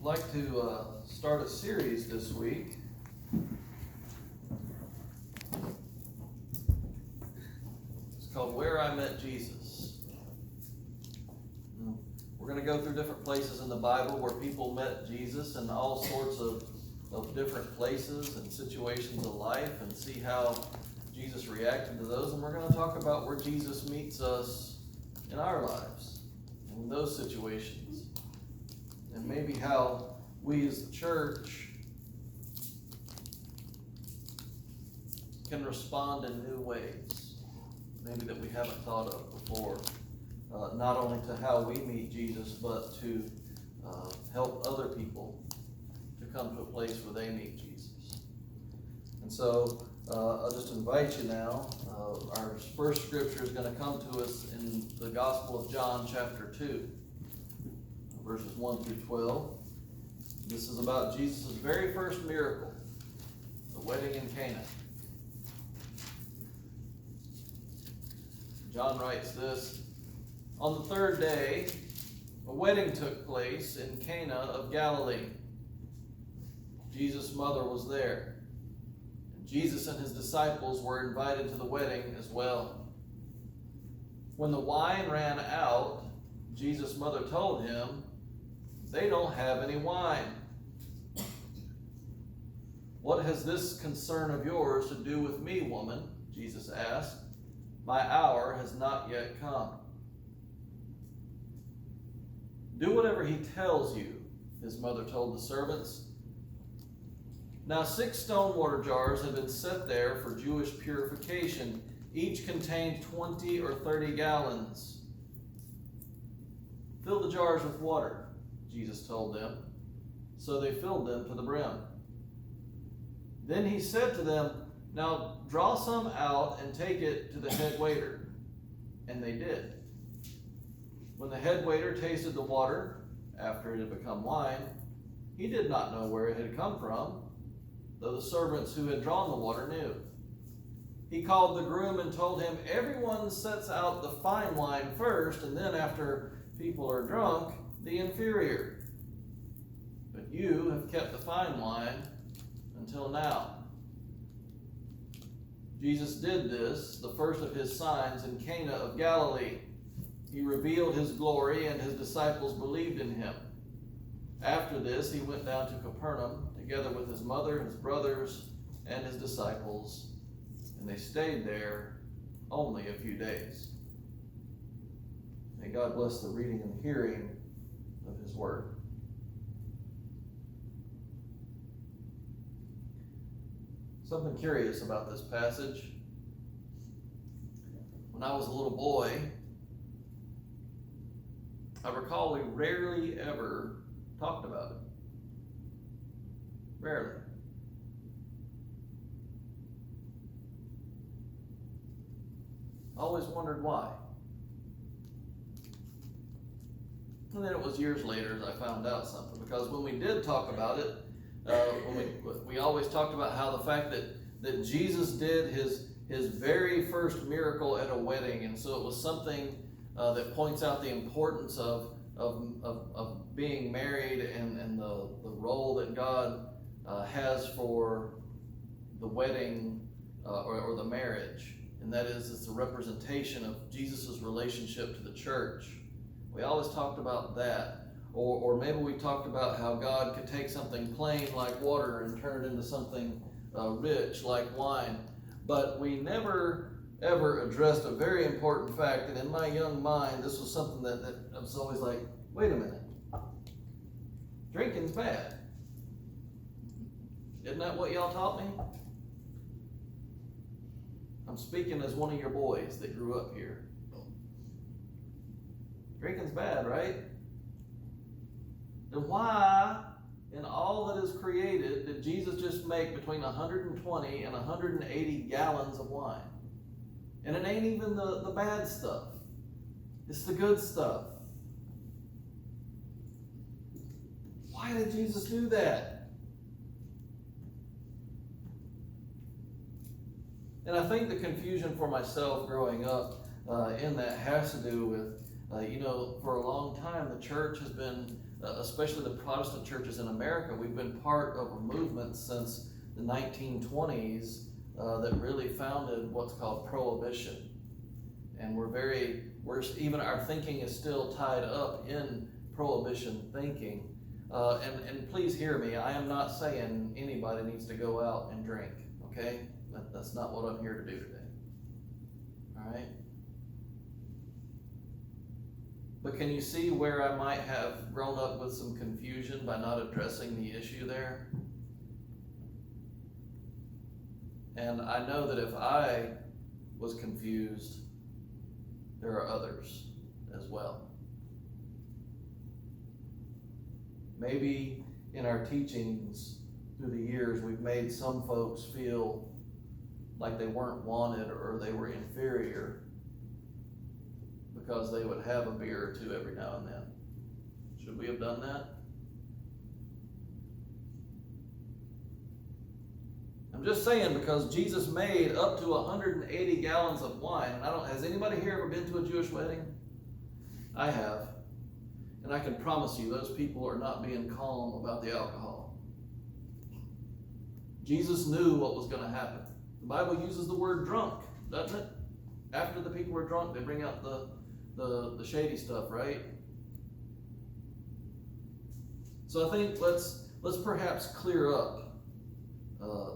I'd like to start a series this week. It's called Where I Met Jesus. We're going to go through different places in the Bible where people met Jesus in all sorts of different places and situations of life, and see how Jesus reacted to those. And we're going to talk about where Jesus meets us in our lives, in those situations, and maybe how we as the church can respond in new ways, maybe that we haven't thought of before, not only to how we meet Jesus, but to help other people to come to a place where they meet Jesus. And so I'll just invite you now. Our first scripture is going to come to us in the Gospel of John, chapter 2, verses 1 through 12. This is about Jesus' very first miracle, the wedding in Cana. John writes this: On the third day, a wedding took place in Cana of Galilee. Jesus' mother was there. And Jesus and his disciples were invited to the wedding as well. When the wine ran out, Jesus' mother told him, "They don't have any wine." "What has this concern of yours to do with me, woman?" Jesus asked. "My hour has not yet come." "Do whatever he tells you," his mother told the servants. Now 6 stone water jars had been set there for Jewish purification. Each contained 20 or 30 gallons. "Fill the jars with water," Jesus told them. So they filled them to the brim. Then he said to them, "Now draw some out and take it to the head waiter." And they did. When the head waiter tasted the water, after it had become wine, he did not know where it had come from, though the servants who had drawn the water knew. He called the groom and told him, "Everyone sets out the fine wine first, and then after people are drunk, the inferior. But you have kept the fine wine until now." Jesus did this, the first of his signs, in Cana of Galilee. He revealed his glory, and his disciples believed in him. After this, he went down to Capernaum, together with his mother, his brothers, and his disciples, and they stayed there only a few days. May God bless the reading and hearing of his word. Something curious about this passage. When I was a little boy, I recall we rarely ever talked about it. Rarely. I always wondered why. And then it was years later that I found out something, because when we did talk about it, we always talked about how the fact that Jesus did his very first miracle at a wedding, and so it was something that points out the importance of being married and the role that God has for the wedding or the marriage, and that is it's a representation of Jesus' relationship to the church. We always talked about that. Or maybe we talked about how God could take something plain like water and turn it into something rich like wine. But we never ever addressed a very important fact, and in my young mind, this was something that I was always like, wait a minute. Drinking's bad. Isn't that what y'all taught me? I'm speaking as one of your boys that grew up here. Drinking's bad, right? Then why, in all that is created, did Jesus just make between 120 and 180 gallons of wine? And it ain't even the bad stuff. It's the good stuff. Why did Jesus do that? And I think the confusion for myself growing up in that has to do with For a long time, the church has been, especially the Protestant churches in America, we've been part of a movement since the 1920s that really founded what's called prohibition. And even our thinking is still tied up in prohibition thinking. And please hear me, I am not saying anybody needs to go out and drink, okay? That's not what I'm here to do today. All right? But can you see where I might have grown up with some confusion by not addressing the issue there? And I know that if I was confused, there are others as well. Maybe in our teachings through the years, we've made some folks feel like they weren't wanted or they were inferior because they would have a beer or two every now and then. Should we have done that? I'm just saying, because Jesus made up to 180 gallons of wine. And has anybody here ever been to a Jewish wedding? I have. And I can promise you, those people are not being calm about the alcohol. Jesus knew what was going to happen. The Bible uses the word drunk, doesn't it? After the people were drunk, they bring out the shady stuff, right? So I think let's perhaps clear up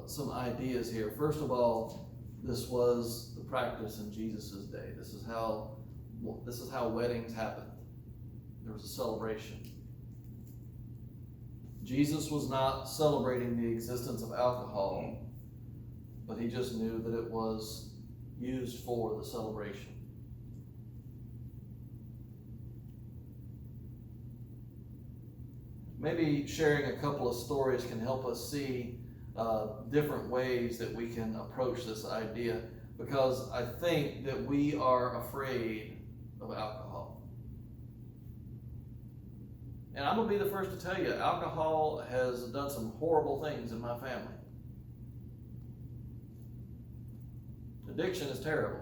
some ideas here. First of all, this was the practice in Jesus' day. This is how weddings happened. There was a celebration. Jesus was not celebrating the existence of alcohol, but he just knew that it was used for the celebration. Maybe sharing a couple of stories can help us see different ways that we can approach this idea, because I think that we are afraid of alcohol. And I'm going to be the first to tell you, alcohol has done some horrible things in my family. Addiction is terrible.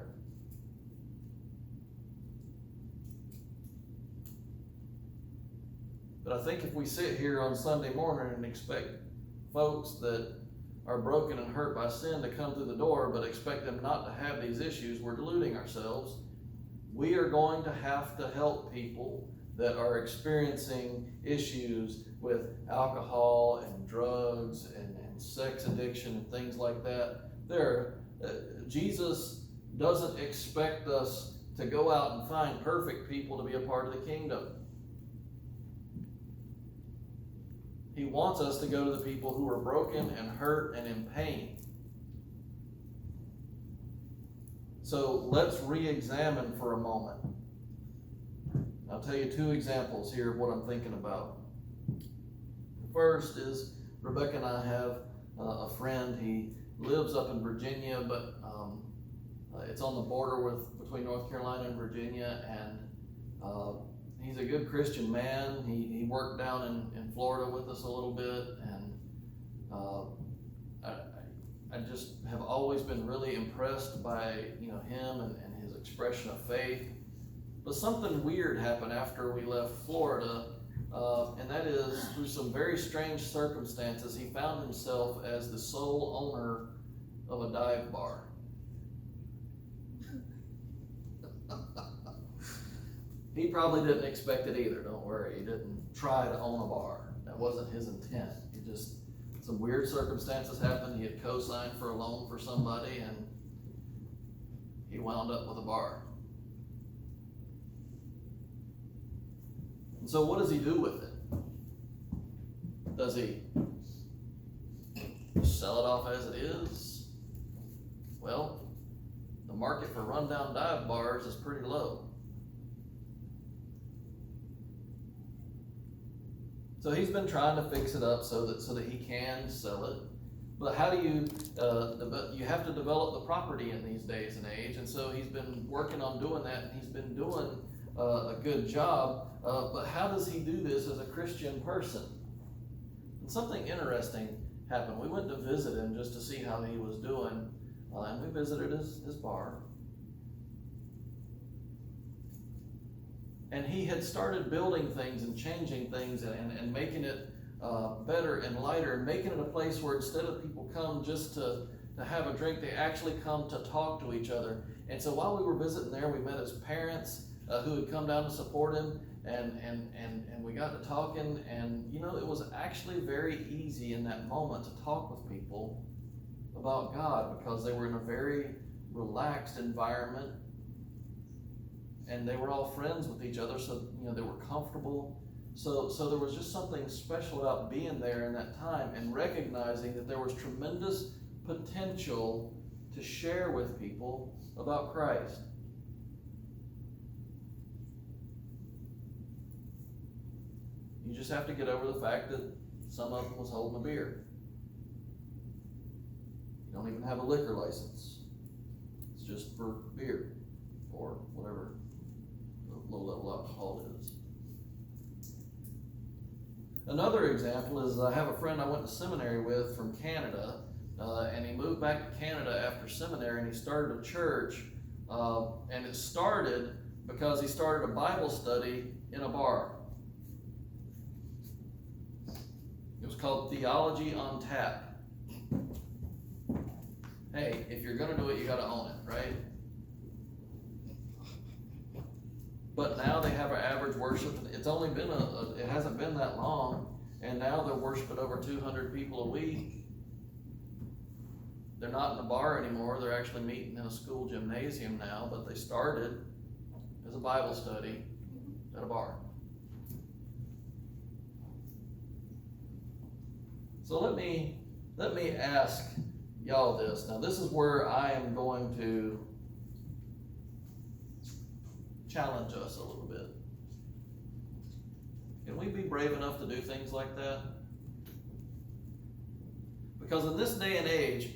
But I think if we sit here on Sunday morning and expect folks that are broken and hurt by sin to come through the door, but expect them not to have these issues, we're deluding ourselves. We are going to have to help people that are experiencing issues with alcohol and drugs and sex addiction and things like that. Jesus doesn't expect us to go out and find perfect people to be a part of the kingdom. He wants us to go to the people who are broken and hurt and in pain. So let's re-examine for a moment. I'll tell you two examples here of what I'm thinking about. The first is Rebecca and I have a friend. He lives up in Virginia, but it's on the border between North Carolina and Virginia, and he's a good Christian man. He worked down in Florida with us a little bit, and I just have always been really impressed by him and his expression of faith. But something weird happened after we left Florida, and that is, through some very strange circumstances, he found himself as the sole owner of a dive bar. He probably didn't expect it either, don't worry. He didn't try to own a bar. That wasn't his intent. Some weird circumstances happened. He had co-signed for a loan for somebody, and he wound up with a bar. And so what does he do with it? Does he sell it off as it is? Well, the market for rundown dive bars is pretty low. So he's been trying to fix it up so that he can sell it. But how do you have to develop the property in these days and age, and so he's been working on doing that, and he's been doing a good job. But how does he do this as a Christian person? And something interesting happened. We went to visit him just to see how he was doing, and we visited his bar. And he had started building things and changing things and making it better and lighter, and making it a place where instead of people come just to have a drink, they actually come to talk to each other. And so while we were visiting there, we met his parents who had come down to support him, and we got to talking, and you know, it was actually very easy in that moment to talk with people about God, because they were in a very relaxed environment, and they were all friends with each other, so you know, they were comfortable. So there was just something special about being there in that time and recognizing that there was tremendous potential to share with people about Christ. You just have to get over the fact that some of them was holding a beer. You don't even have a liquor license. It's just for beer or whatever low-level alcohol is. Another example is I have a friend I went to seminary with from Canada, and he moved back to Canada after seminary, and he started a church, and it started because he started a Bible study in a bar. It was called Theology on Tap. Hey, if you're going to do it, you got to own it, right? But now they have an average worship. It's only been it hasn't been that long, and now they're worshiping over 200 people a week. They're not in a bar anymore. They're actually meeting in a school gymnasium now, but they started as a Bible study at a bar. So let me ask y'all this. Now, this is where I am going to challenge us a little bit. Can we be brave enough to do things like that? Because in this day and age,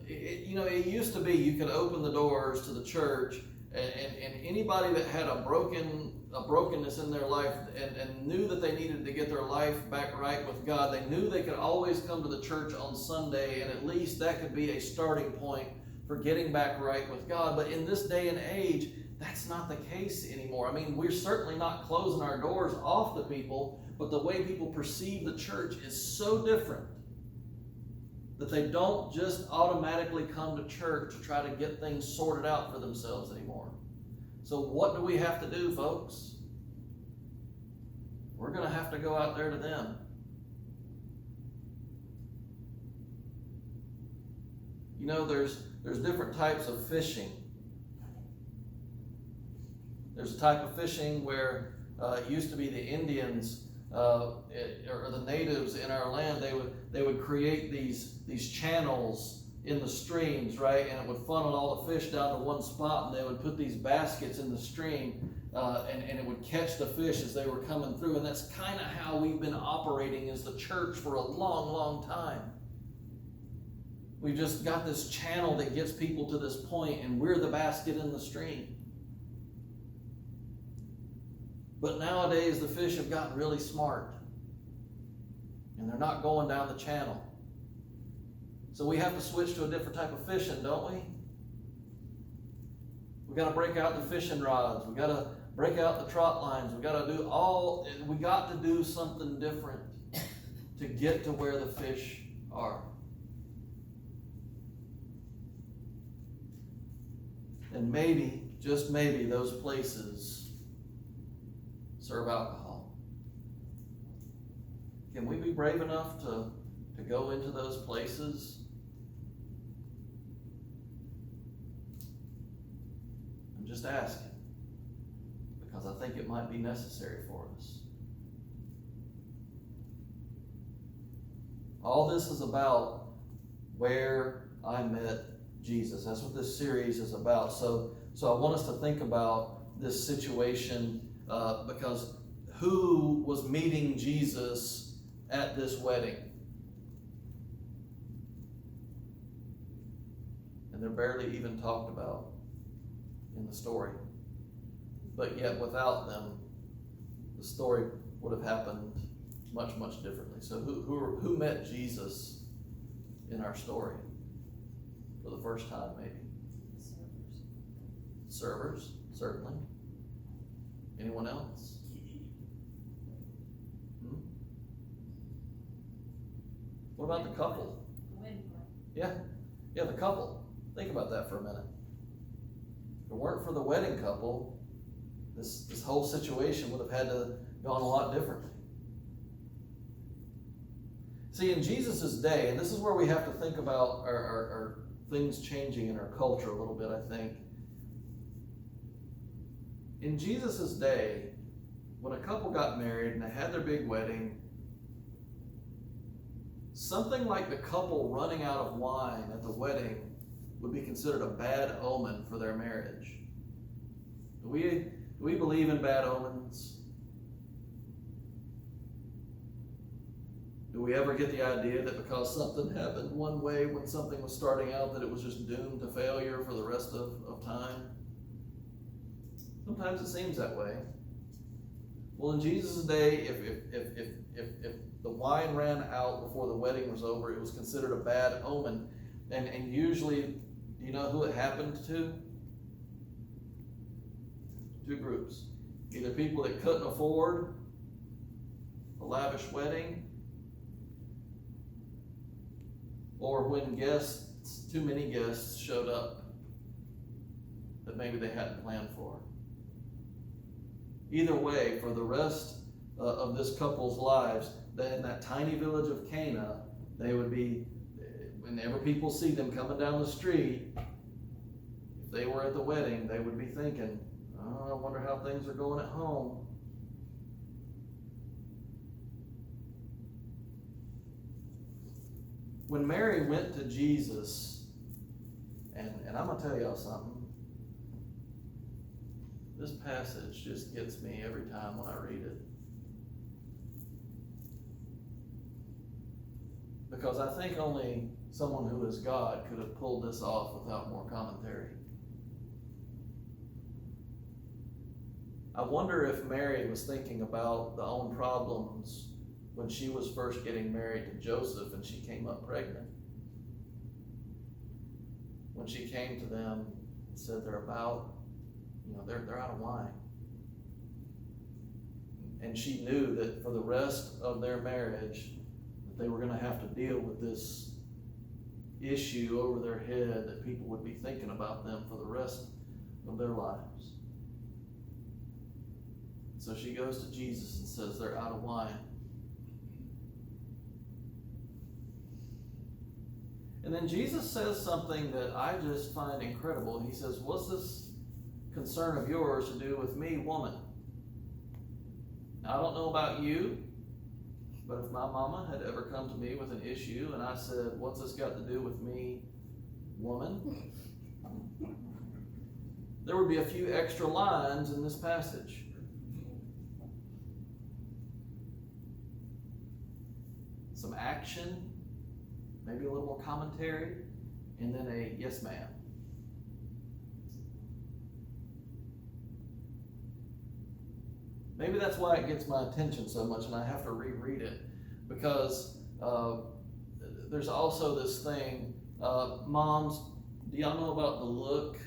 it used to be you could open the doors to the church, and anybody that had a brokenness in their life and knew that they needed to get their life back right with God, they knew they could always come to the church on Sunday, and at least that could be a starting point for getting back right with God. But in this day and age, that's not the case anymore. I mean, we're certainly not closing our doors off to people, but the way people perceive the church is so different that they don't just automatically come to church to try to get things sorted out for themselves anymore. So what do we have to do, folks? We're going to have to go out there to them. You know, there's different types of fishing. There's a type of fishing where it used to be the Indians or the natives in our land. They would create these channels in the streams, right? And it would funnel all the fish down to one spot, and they would put these baskets in the stream, and it would catch the fish as they were coming through. And that's kind of how we've been operating as the church for a long, long time. We've just got this channel that gets people to this point, and we're the basket in the stream. But nowadays, the fish have gotten really smart, and they're not going down the channel. So we have to switch to a different type of fishing, don't we? We got to break out the fishing rods. We got to break out the trot lines. We got to do something different to get to where the fish are. And maybe, just maybe, those places serve alcohol. Can we be brave enough to go into those places? I'm just asking, because I think it might be necessary for us. All this is about where I met Jesus. That's what this series is about. So I want us to think about this situation, because who was meeting Jesus at this wedding? And they're barely even talked about in the story. But yet without them, the story would have happened much, much differently. So who met Jesus in our story for the first time, maybe? Servers, certainly. Anyone else? What about the couple? Yeah, the couple. Think about that for a minute. If it weren't for the wedding couple, this whole situation would have had to gone a lot differently. See, in Jesus' day, and this is where we have to think about our things changing in our culture a little bit, I think. In Jesus' day, when a couple got married and they had their big wedding, something like the couple running out of wine at the wedding would be considered a bad omen for their marriage. Do we believe in bad omens? Do we ever get the idea that because something happened one way when something was starting out, that it was just doomed to failure for the rest of time? Sometimes it seems that way. Well, in Jesus' day, if the wine ran out before the wedding was over, it was considered a bad omen. And usually, do you know who it happened to? Two groups. Either people that couldn't afford a lavish wedding, or when too many guests showed up that maybe they hadn't planned for. Either way, for the rest of this couple's lives, in that tiny village of Cana, they would be, whenever people see them coming down the street, if they were at the wedding, they would be thinking, oh, I wonder how things are going at home. When Mary went to Jesus, and I'm going to tell y'all something, this passage just gets me every time when I read it. Because I think only someone who is God could have pulled this off without more commentary. I wonder if Mary was thinking about the own problems when she was first getting married to Joseph and she came up pregnant. When she came to them and said they're out of wine. And she knew that for the rest of their marriage, that they were going to have to deal with this issue over their head, that people would be thinking about them for the rest of their lives. So she goes to Jesus and says they're out of wine. And then Jesus says something that I just find incredible. He says, what's this concern of yours to do with me, woman? Now, I don't know about you, but if my mama had ever come to me with an issue and I said, what's this got to do with me, woman? There would be a few extra lines in this passage. Some action, maybe a little more commentary, and then a yes, ma'am. Maybe that's why it gets my attention so much and I have to reread it, because there's also this thing, moms, do y'all know about the look?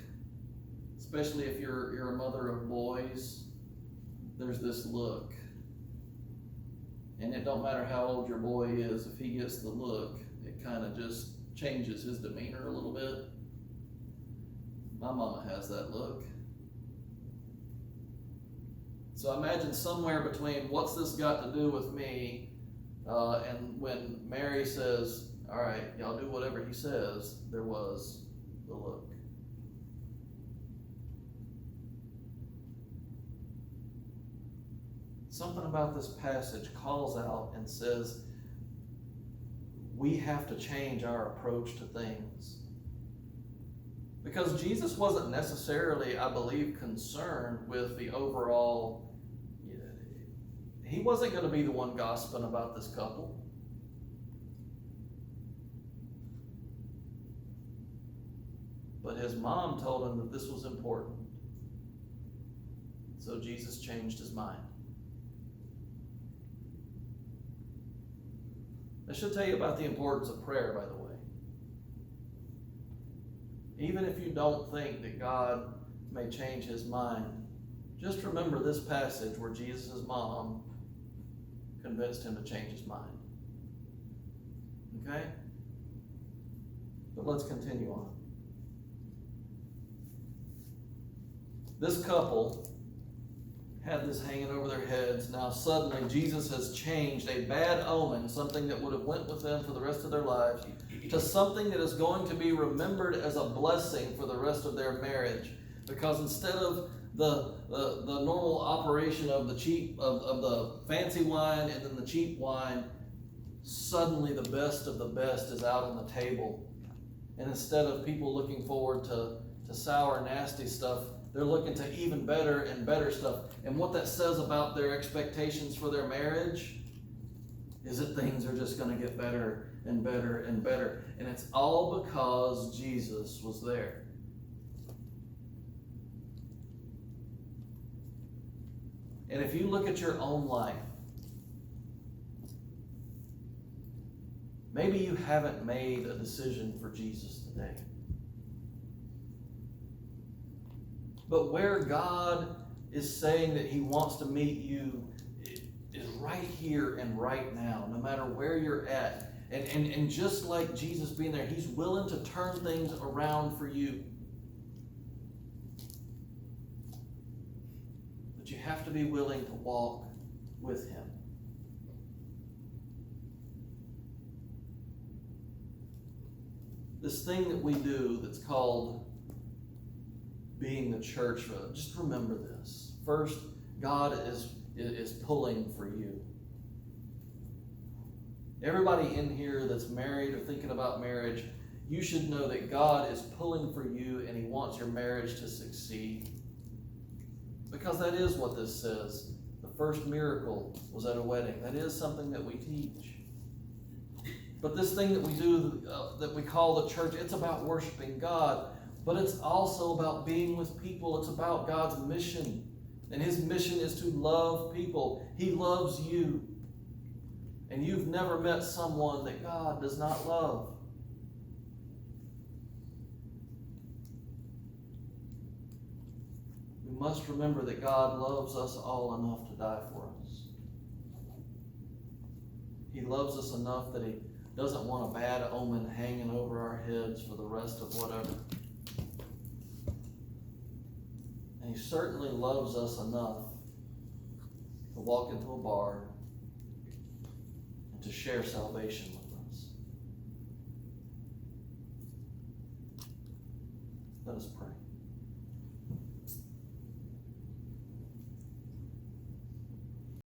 Especially if you're a mother of boys, there's this look. And it don't matter how old your boy is, if he gets the look, it kind of just changes his demeanor a little bit. My mama has that look. So imagine somewhere between what's this got to do with me, and when Mary says, all right, y'all do whatever he says, there was the look. Something about this passage calls out and says, we have to change our approach to things. Because Jesus wasn't necessarily, I believe, concerned with the overall, he wasn't going to be the one gossiping about this couple. But his mom told him that this was important. So Jesus changed his mind. I should tell you about the importance of prayer, by the way. Even if you don't think that God may change his mind, Just remember this passage where Jesus' mom convinced him to change his mind. Okay? But let's continue on. This couple had this hanging over their heads. Now suddenly Jesus has changed a bad omen, something that would have went with them for the rest of their lives, to something that is going to be remembered as a blessing for the rest of their marriage. Because instead of the normal operation of the cheap of the fancy wine and then the cheap wine, suddenly the best of the best is out on the table. And instead of people looking forward to sour, nasty stuff, they're looking to even better and better stuff. And what that says about their expectations for their marriage is that things are just going to get better and better and better. And it's all because Jesus was there. And if you look at your own life, maybe you haven't made a decision for Jesus today. But where God is saying that He wants to meet you is right here and right now, no matter where you're at. And just like Jesus being there, He's willing to turn things around for you. But you have to be willing to walk with Him. This thing that we do that's called being the church, just remember this. First, God is pulling for you. Everybody in here that's married or thinking about marriage, you should know that God is pulling for you and He wants your marriage to succeed. Because that is what this says. The first miracle was at a wedding. That is something that we teach. But this thing that we do, that we call the church, it's about worshiping God. But it's also about being with people. It's about God's mission. And His mission is to love people. He loves you. And you've never met someone that God does not love. We must remember that God loves us all enough to die for us. He loves us enough that He doesn't want a bad omen hanging over our heads for the rest of whatever. And He certainly loves us enough to walk into a bar and to share salvation with us. Let us pray.